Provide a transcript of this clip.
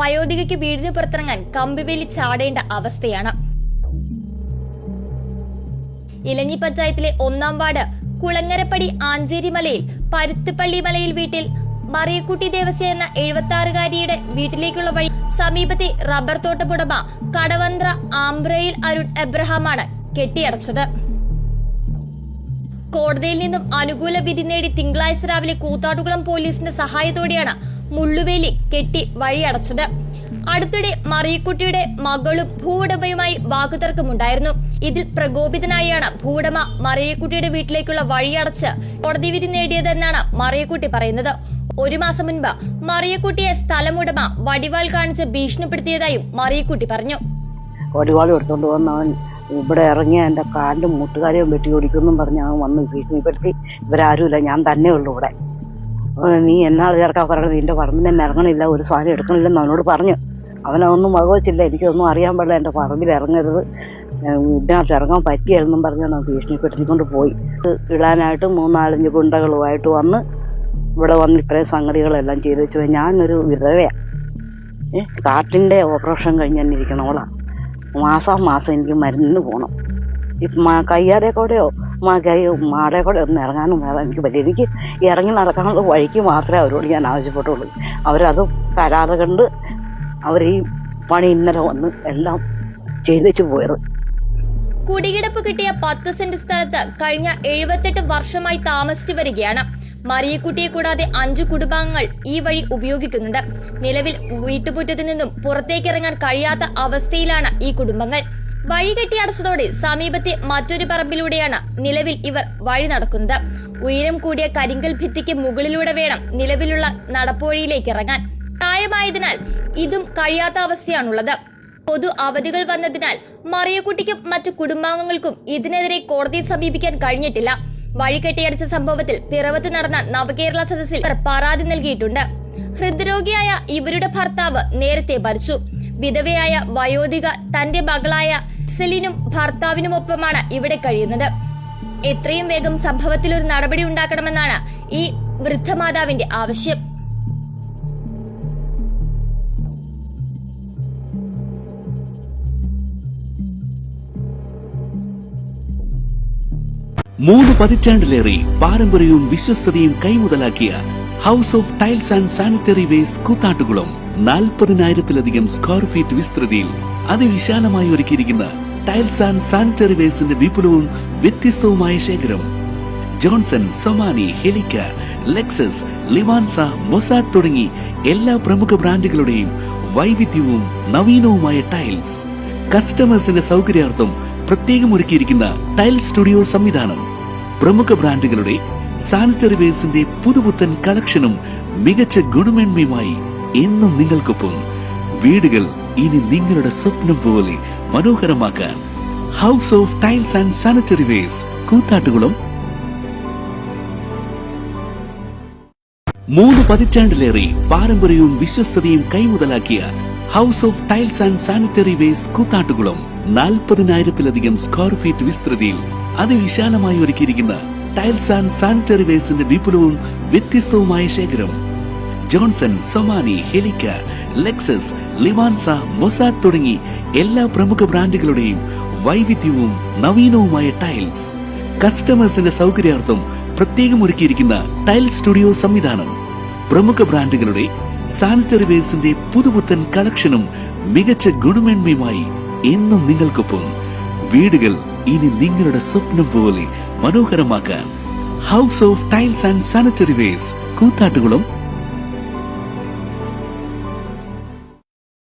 വയോധികയ്ക്ക് വീടിന് പുറത്തിറങ്ങാൻ കമ്പിവേലി ചാടേണ്ട അവസ്ഥയാണ്. ഇലഞ്ഞി പഞ്ചായത്തിലെ 1-ാം വാർഡ് കുളങ്ങരപ്പടി ആഞ്ചേരി മലയിൽ പരുത്തിപ്പള്ളി മലയിൽ വീട്ടിൽ മറിയക്കുട്ടി ദേവസ്യ എന്ന 76-കാരിയുടെ വീട്ടിലേക്കുള്ള വഴി സമീപത്തെ റബ്ബർ തോട്ടമുടമ കടവന്ത്ര ആംബ്രയിൽ അരുൺ എബ്രഹാമാണ് കെട്ടിയടച്ചത്. കോടതിയിൽ നിന്നും അനുകൂല വിധി നേടി തിങ്കളാഴ്ച രാവിലെ കൂത്താട്ടുകുളം പോലീസിന്റെ സഹായത്തോടെയാണ് മുള്ളുവേലി കെട്ടി വഴിയടച്ചത്. അടുത്തിടെ മറിയക്കുട്ടിയുടെ മകളും ഭൂവുടമയുമായി വാക്കുതർക്കമുണ്ടായിരുന്നു. ഇതിൽ പ്രകോപിതനായാണ് ഭൂവുടമ മറിയക്കുട്ടിയുടെ വീട്ടിലേക്കുള്ള വഴിയടച്ച് കോടതി വിധി നേടിയതെന്നാണ് മറിയക്കുട്ടി പറയുന്നത്. 1 മാസം മുൻപ് മറിയക്കുട്ടിയെ സ്ഥലമുടമ വടിവാൾ കാണിച്ച് ഭീഷണിപ്പെടുത്തിയതായും മറിയക്കുട്ടി പറഞ്ഞു. വടിവാൾ എടുത്തോണ്ട് വന്നവൻ ഇവിടെ ഇറങ്ങിയ എന്റെ കാലിന്റെ മുട്ടുകാരെയും വെട്ടി ഓടിക്കുമെന്നും പറഞ്ഞ് അവൻ വന്ന് ഭീഷണിപ്പെടുത്തി. ഇവരാരുമില്ല, ഞാൻ തന്നെ ഉള്ളു ഇവിടെ. നീ എന്നാൾ ചേർക്കാൻ പറയണത്, നിന്റെ പറമ്പിൽ തന്നെ ഇറങ്ങണില്ല, ഒരു സാധനം എടുക്കണില്ലെന്ന് അവനോട് പറഞ്ഞു. അവനൊന്നും വകവച്ചില്ല. എനിക്കൊന്നും അറിയാൻ പാടില്ല, എന്റെ പറമ്പിൽ ഇറങ്ങരുത്, ഇതിനകത്ത് ഇറങ്ങാൻ പറ്റിയാലെന്നും പറഞ്ഞാണ് ഭീഷണിപ്പെടുത്തിക്കൊണ്ട് പോയി. ഇടാനായിട്ട് 3-4 ഗുണ്ടകളുമായിട്ട് വന്ന് ഇവിടെ വന്ന് ഇത്രയും സംഗതികളെല്ലാം ചെയ്തു വെച്ചു. ഞാനൊരു വിധവയാണ്. കാട്ടിന്റെ ഓപ്പറേഷൻ കഴിഞ്ഞ് തന്നെ ഇരിക്കണോളാ. മാസം എനിക്ക് മരുന്നിന് പോകണം. ഈ കയ്യാടെ കൂടെയോ മാടെ കൂടെ ഒന്നും ഇറങ്ങാനും വേണം എനിക്ക് പറ്റില്ല. എനിക്ക് ഇറങ്ങി നടക്കാനുള്ള വഴിക്ക് മാത്രമേ അവരോട് ഞാൻ ആവശ്യപ്പെട്ടുള്ളൂ. അവരത് തരാതെ കണ്ട് അവർ ഈ പണി ഇന്നലെ വന്ന് എല്ലാം ചെയ്തു പോയത്. കുടികിടപ്പ് കിട്ടിയ 10 സെന്റ് സ്ഥലത്ത് കഴിഞ്ഞ 78 വർഷമായി താമസിച്ചു വരികയാണ്. മറിയക്കുട്ടിയെ കൂടാതെ 5 കുടുംബാംഗങ്ങൾ ഈ വഴി ഉപയോഗിക്കുന്നുണ്ട്. നിലവിൽ വീട്ടുമുറ്റത്തു നിന്നും പുറത്തേക്കിറങ്ങാൻ കഴിയാത്ത അവസ്ഥയിലാണ് ഈ കുടുംബങ്ങൾ. വഴി കെട്ടിയടച്ചതോടെ സമീപത്തെ മറ്റൊരു പറമ്പിലൂടെയാണ് നിലവിൽ ഇവർ വഴി നടക്കുന്നത്. ഉയരം കൂടിയ കരിങ്കൽ ഭിത്തിക്ക് മുകളിലൂടെ വേണം നിലവിലുള്ള നടപ്പുവഴിയിലേക്ക് ഇറങ്ങാൻ. പ്രായമായതിനാൽ ഇതും കഴിയാത്ത അവസ്ഥയാണുള്ളത്. പൊതു അവധികൾ വന്നതിനാൽ മറിയക്കുട്ടിക്കും മറ്റു കുടുംബാംഗങ്ങൾക്കും ഇതിനെതിരെ കോടതിയെ സമീപിക്കാൻ കഴിഞ്ഞിട്ടില്ല. വഴി കെട്ടിയടിച്ച സംഭവത്തിൽ പിറവത്ത് നടന്ന നവകേരള സദസ്സിൽ പരാതി നൽകിയിട്ടുണ്ട്. ഹൃദ്രോഗിയായ ഇവരുടെ ഭർത്താവ് നേരത്തെ മരിച്ചു. വിധവയായ വയോധിക തന്റെ മകളായ സെലിനും ഭർത്താവിനുമൊപ്പമാണ് ഇവിടെ കഴിയുന്നത്. എത്രയും വേഗം സംഭവത്തിൽ ഒരു നടപടി ഉണ്ടാക്കണമെന്നാണ് ഈ വൃദ്ധമാതാവിന്റെ ആവശ്യം. മൂന്ന് പതിറ്റാണ്ടിലേറെ പാരമ്പര്യവും വിശ്വസ്തതയും കൈമുതലാക്കിയ house of tiles and sanitary waste Koothattukulam 40,000-ലധികം സ്ക്വയർ ഫീറ്റ് വിസ്തൃതിയിൽ അതിവിശാലമായി ഒരുക്കിയിരിക്കുന്ന ടൈൽസ് ആൻഡ് സാനിറ്ററി വേസ്റ്റിന്റെ വിപുലവും വ്യത്യസ്തവുമായ ശേഖരം. ജോൺസൺ, സൊമാനി, ഹെലിക്ക, ലെക്സസ്, ലിവാൻസ, മൊസാഡ് തുടങ്ങി എല്ലാ പ്രമുഖ ബ്രാൻഡുകളുടെയും വൈവിധ്യവും നവീനവുമായ ടൈൽസ്. കസ്റ്റമേഴ്സിന്റെ സൗകര്യാർത്ഥം പ്രത്യേകം ഒരുക്കിയിരിക്കുന്ന ടൈൽ സ്റ്റുഡിയോ സംവിധാനം. പ്രമുഖ ബ്രാൻഡുകളുടെ സാനിറ്ററി വേസ്റ്റിന്റെ പുതുപുത്തൻ കളക്ഷനും മികച്ച ഗുണമേന്മയുമായി എന്നും നിങ്ങൾക്കൊപ്പം. വീടുകൾ ഇനി നിങ്ങളുടെ സ്വപ്നം പോലെ മനോഹരമാക്കാൻ house of tiles and sanitary waste Koothattukulam. 3 പതിറ്റാണ്ടിലേറെ പാരമ്പര്യവും വിശ്വസ്തതയും കൈമുതലാക്കിയ house of tiles and sanitary waste Koothattukulam 40,000-ലധികം സ്ക്വയർ ഫീറ്റ് വിസ്തൃതിയിൽ അതിവിശാലമായി ഒരുക്കിയിരിക്കുന്ന ടൈൽസ് ആൻഡ് സാനിറ്ററി വേസ്റ്റിന്റെ വിപുലവും വ്യത്യസ്തവുമായ ശേഖരം. ജോൺസൺ, സൊമാനി, ഹെലിക്ക, ലെക്സസ്, ലിവാൻസ, മൊസാഡ് തുടങ്ങി എല്ലാ പ്രമുഖ ബ്രാൻഡുകളുടെയും വൈവിധ്യവും നവീനവുമായ ടൈൽസ്. കസ്റ്റമേഴ്സിന്റെ സൗകര്യാർത്ഥം പ്രത്യേകം ഒരുക്കിയിരിക്കുന്ന ടൈൽ സ്റ്റുഡിയോ സംവിധാനം. പ്രമുഖ ബ്രാൻഡുകളുടെ സാനിറ്ററി വേസ്റ്റിന്റെ പുതുപുത്തൻ കളക്ഷനും മികച്ച ഗുണമേന്മയുമായി എന്നും നിങ്ങൾക്കൊപ്പം. വീടുകൾ ഇനി നിങ്ങളുടെ സ്വപ്നം പോലെ മനോഹരമാക്കാൻ house of tiles and sanitary waste Koothattukulam.